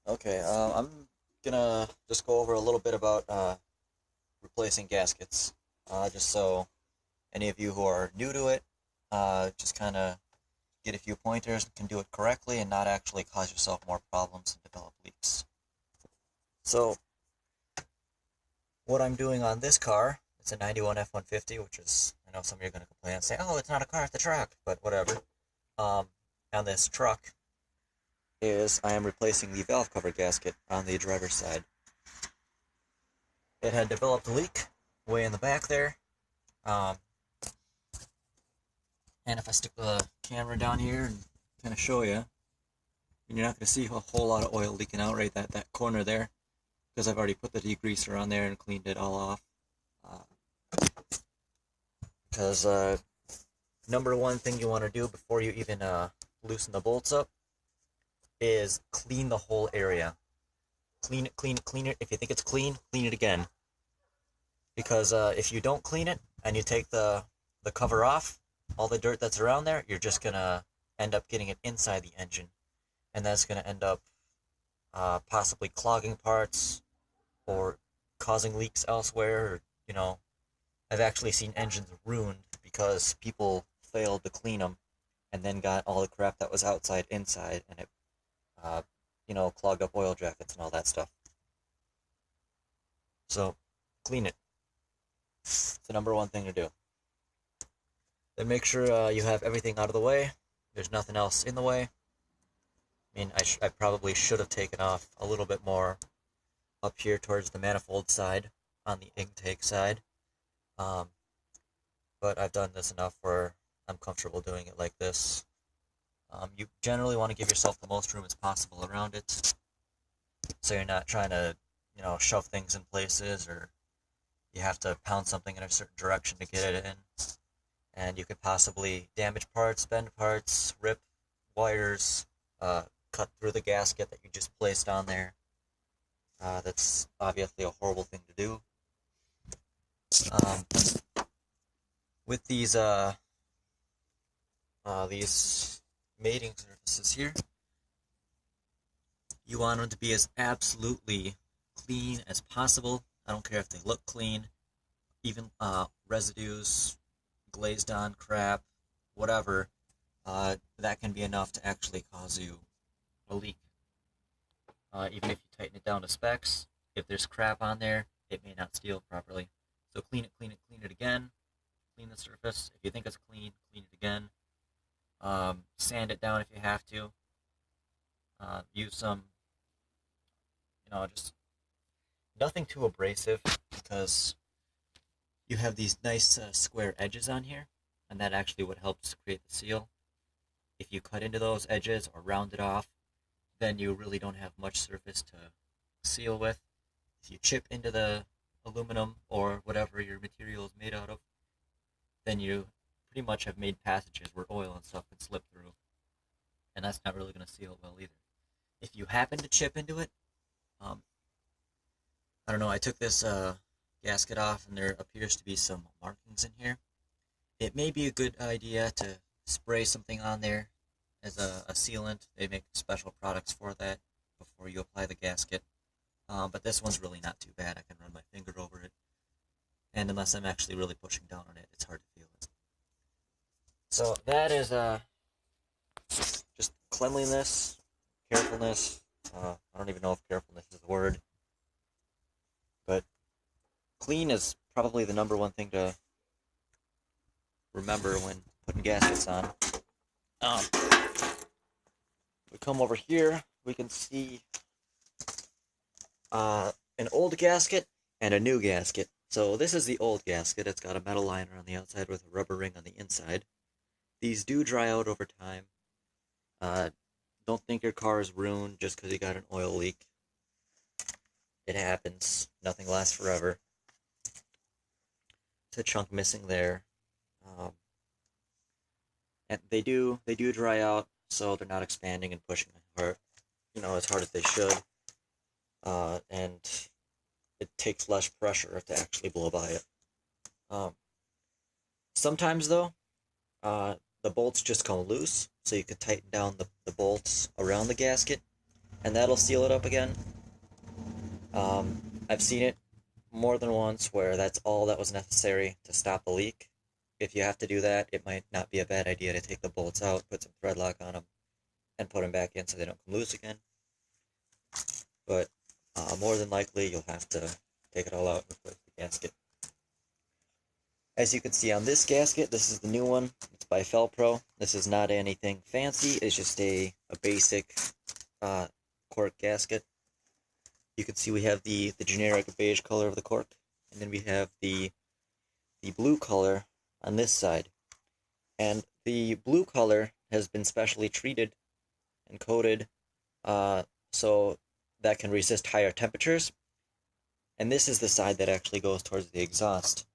Okay, I'm gonna just go over a little bit about replacing gaskets, just so any of you who are new to it, just kind of get a few pointers and can do it correctly and not actually cause yourself more problems and develop leaks. So, what I'm doing on this car, it's a 91 F-150, which is, I know some of you are going to complain and say, oh, it's not a car, it's a truck, but whatever. Um, on this truck is I am replacing the valve cover gasket on the driver's side. It had developed a leak way in the back there. Um, and if I stick the camera down here and kind of show you, and you're not going to see a whole lot of oil leaking out right that corner there, because I've already put the degreaser on there and cleaned it all off. Because number one thing you want to do before you even loosen the bolts up is clean the whole area. Clean it, clean it, clean it. If you think it's clean it again. Because if you don't clean it and you take the cover off, all the dirt that's around there, you're just gonna end up getting it inside the engine, and that's gonna end up possibly clogging parts or causing leaks elsewhere. Or, I've actually seen engines ruined because people failed to clean them and then got all the crap that was outside inside, and it uh, clogged up oil jackets and all that stuff. So clean it. It's the number one thing to do. Then make sure you have everything out of the way. There's nothing else in the way. I mean, I probably should have taken off a little bit more up here towards the manifold side, on the intake side. Um, but I've done this enough where I'm comfortable doing it like this. You generally want to give yourself the most room as possible around it, so you're not trying to, shove things in places, or you have to pound something in a certain direction to get it in. And you could possibly damage parts, bend parts, rip wires, cut through the gasket that you just placed on there. That's obviously a horrible thing to do. Um, with these mating surfaces here, you want them to be as absolutely clean as possible. I don't care if they look clean, even residues, glazed on crap, whatever, that can be enough to actually cause you a leak. Even if you tighten it down to specs, if there's crap on there, it may not seal properly. So clean it, clean it, clean it again. Clean the surface. If you think it's clean, clean it again. Sand it down if you have to. Use some, just nothing too abrasive, because you have these nice square edges on here, and that actually what helps create the seal. If you cut into those edges or round it off, then you really don't have much surface to seal with. If you chip into the aluminum or whatever your material is made out of, then you pretty much have made passages where oil and stuff can slip through, and that's not really going to seal well either. If you happen to chip into it, I don't know, I took this gasket off and there appears to be some markings in here. It may be a good idea to spray something on there as a sealant. They make special products for that before you apply the gasket. But this one's really not too bad. I can run my finger over it. And unless I'm actually really pushing down on it, it's hard to feel it. So that is just cleanliness, carefulness. I don't even know if carefulness is a word. But clean is probably the number one thing to remember when putting gaskets on. We come over here, we can see an old gasket and a new gasket. So this is the old gasket. It's got a metal liner on the outside with a rubber ring on the inside. These do dry out over time. Don't think your car is ruined just because you got an oil leak. It happens. Nothing lasts forever. It's a chunk missing there. And they do dry out, so they're not expanding and pushing hard, as hard as they should. And it takes less pressure to actually blow by it. Sometimes though, the bolts just come loose, so you can tighten down the bolts around the gasket, and that'll seal it up again. I've seen it more than once where that's all that was necessary to stop the leak. If you have to do that, it might not be a bad idea to take the bolts out, put some thread lock on them, and put them back in so they don't come loose again. But more than likely, you'll have to take it all out and replace the gasket. As you can see on this gasket, this is the new one. It's by Felpro. This is not anything fancy. It's just a basic cork gasket. You can see we have the generic beige color of the cork, and then we have the blue color on this side. And the blue color has been specially treated and coated so that can resist higher temperatures. And this is the side that actually goes towards the exhaust.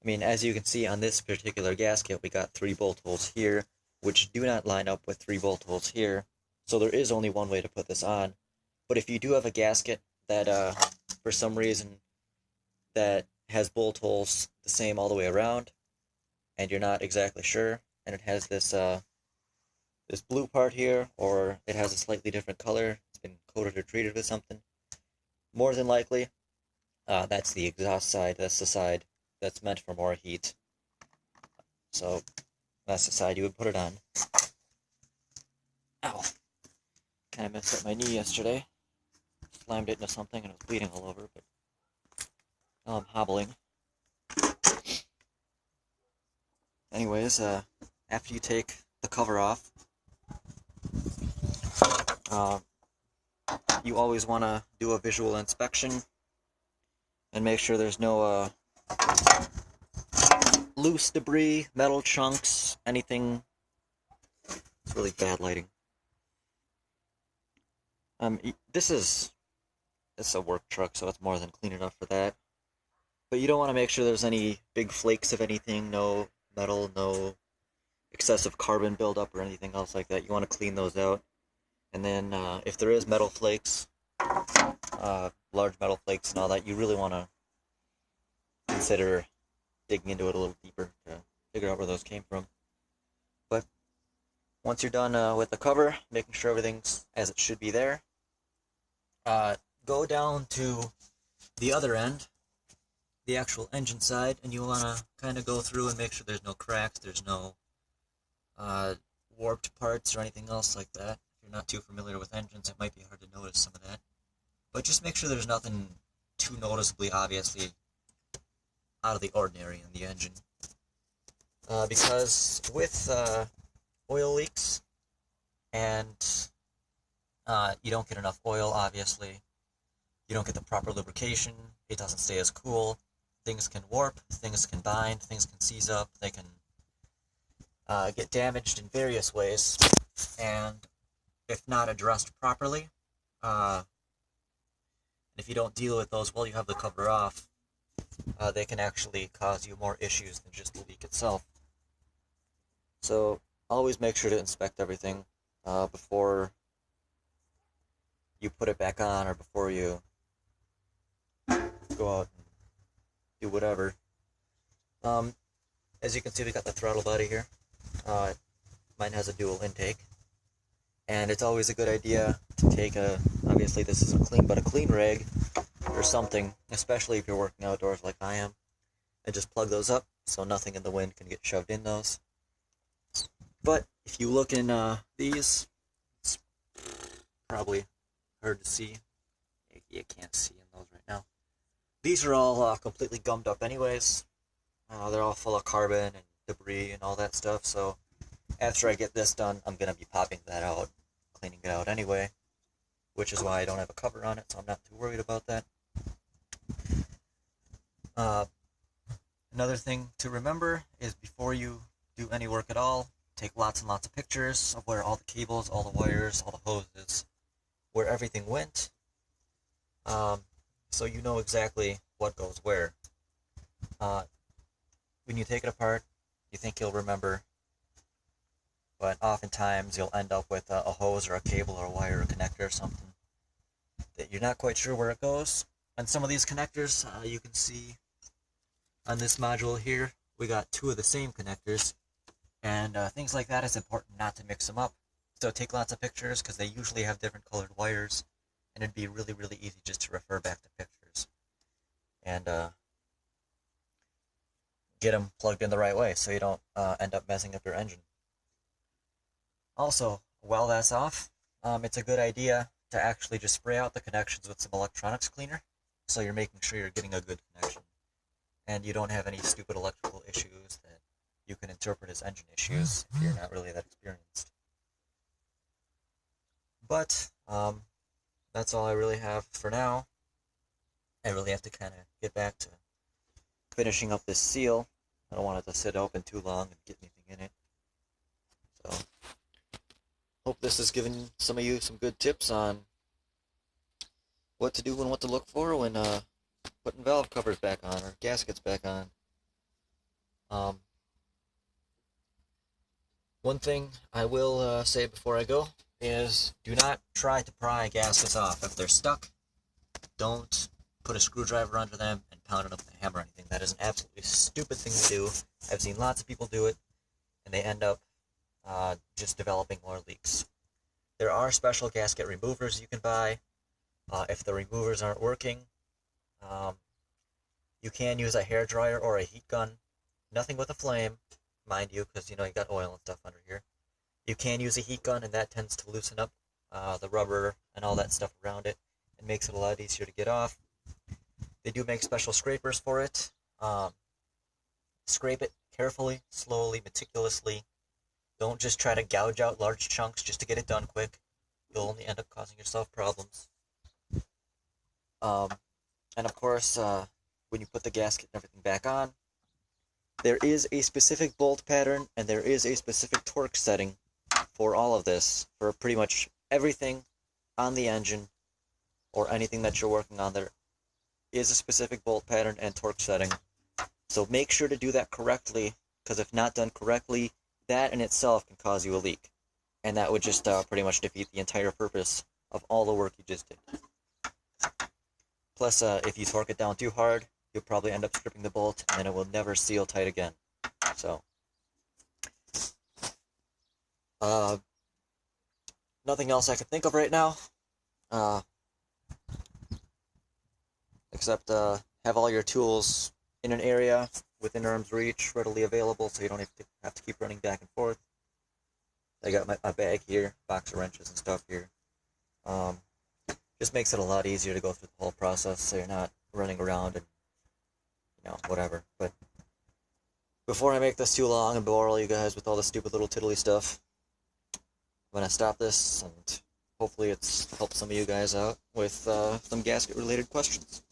I mean, as you can see on this particular gasket, we got 3 bolt holes here, which do not line up with 3 bolt holes here. So there is only one way to put this on. But if you do have a gasket that, for some reason, that has bolt holes the same all the way around, and you're not exactly sure, and it has this this blue part here, or it has a slightly different color, it's been coated or treated with something, more than likely, that's the exhaust side. That's the side that's meant for more heat. So that's the side you would put it on. Ow. Kind of messed up my knee yesterday. Slammed it into something and it was bleeding all over, but now I'm hobbling. Anyways, after you take the cover off, you always want to do a visual inspection and make sure there's no loose debris, metal chunks, anything. It's really bad lighting. This is a work truck, so it's more than clean enough for that. But you don't want to make sure there's any big flakes of anything, no metal, no excessive carbon buildup or anything else like that. You want to clean those out. And then if there is metal flakes, large metal flakes and all that, you really want to consider digging into it a little deeper to figure out where those came from. But once you're done with the cover, making sure everything's as it should be there, go down to the other end, the actual engine side, and you want to kind of go through and make sure there's no cracks, there's no warped parts or anything else like that. If you're not too familiar with engines, it might be hard to notice some of that. But just make sure there's nothing too noticeably, obviously, out of the ordinary in the engine. Because with oil leaks, and you don't get enough oil, obviously, you don't get the proper lubrication, it doesn't stay as cool, things can warp, things can bind, things can seize up, they can get damaged in various ways, and if not addressed properly, if you don't deal with those while you have the cover off, they can actually cause you more issues than just the leak itself. So always make sure to inspect everything before you put it back on or before you go out and do whatever. As you can see, we got the throttle body here. Mine has a dual intake, and it's always a good idea to take obviously this isn't clean, but a clean rag or something, especially if you're working outdoors like I am, and just plug those up so nothing in the wind can get shoved in those. But if you look in these, it's probably hard to see. You can't see in those right now. These are all completely gummed up anyways. They're all full of carbon and debris and all that stuff, so after I get this done, I'm going to be popping that out, cleaning it out anyway, which is why I don't have a cover on it, so I'm not too worried about that. Another thing to remember is before you do any work at all, take lots and lots of pictures of where all the cables, all the wires, all the hoses, where everything went, so you know exactly what goes where. When you take it apart, you think you'll remember, but oftentimes you'll end up with a hose or a cable or a wire or a connector or something that you're not quite sure where it goes. And some of these connectors, you can see on this module here, we got 2 of the same connectors, and things like that, it's important not to mix them up. So take lots of pictures because they usually have different colored wires, and it'd be really, really easy just to refer back to pictures and get them plugged in the right way so you don't end up messing up your engine. Also, while that's off, it's a good idea to actually just spray out the connections with some electronics cleaner so you're making sure you're getting a good connection and you don't have any stupid electrical issues that you can interpret as engine issues if you're not really that experienced. But that's all I really have for now. I really have to kind of get back to finishing up this seal. I don't want it to sit open too long and get anything in it. So, hope this has given some of you some good tips on what to do and what to look for when putting valve covers back on or gaskets back on. One thing I will say before I go is do not try to pry gaskets off. If they're stuck, don't put a screwdriver under them and pound it up with a hammer or anything. That is an absolutely stupid thing to do. I've seen lots of people do it, and they end up just developing more leaks. There are special gasket removers you can buy. If the removers aren't working, you can use a hair dryer or a heat gun. Nothing with a flame, mind you, because you got oil and stuff under here. You can use a heat gun, and that tends to loosen up the rubber and all that stuff around it. It makes it a lot easier to get off. They do make special scrapers for it. Scrape it carefully, slowly, meticulously. Don't just try to gouge out large chunks just to get it done quick. You'll only end up causing yourself problems. And of course, when you put the gasket and everything back on, there is a specific bolt pattern and there is a specific torque setting for all of this, for pretty much everything on the engine or anything that you're working on. There is a specific bolt pattern and torque setting. So make sure to do that correctly, because if not done correctly, that in itself can cause you a leak. And that would just pretty much defeat the entire purpose of all the work you just did. Plus, if you torque it down too hard, you'll probably end up stripping the bolt, and then it will never seal tight again. So, nothing else I can think of right now, except have all your tools in an area within arm's reach, readily available, so you don't have to keep running back and forth. I got my bag here, box of wrenches and stuff here. Just makes it a lot easier to go through the whole process, so you're not running around and, whatever. But before I make this too long and bore all you guys with all the stupid little tiddly stuff, I'm gonna stop this, and hopefully it's helped some of you guys out with some gasket-related questions.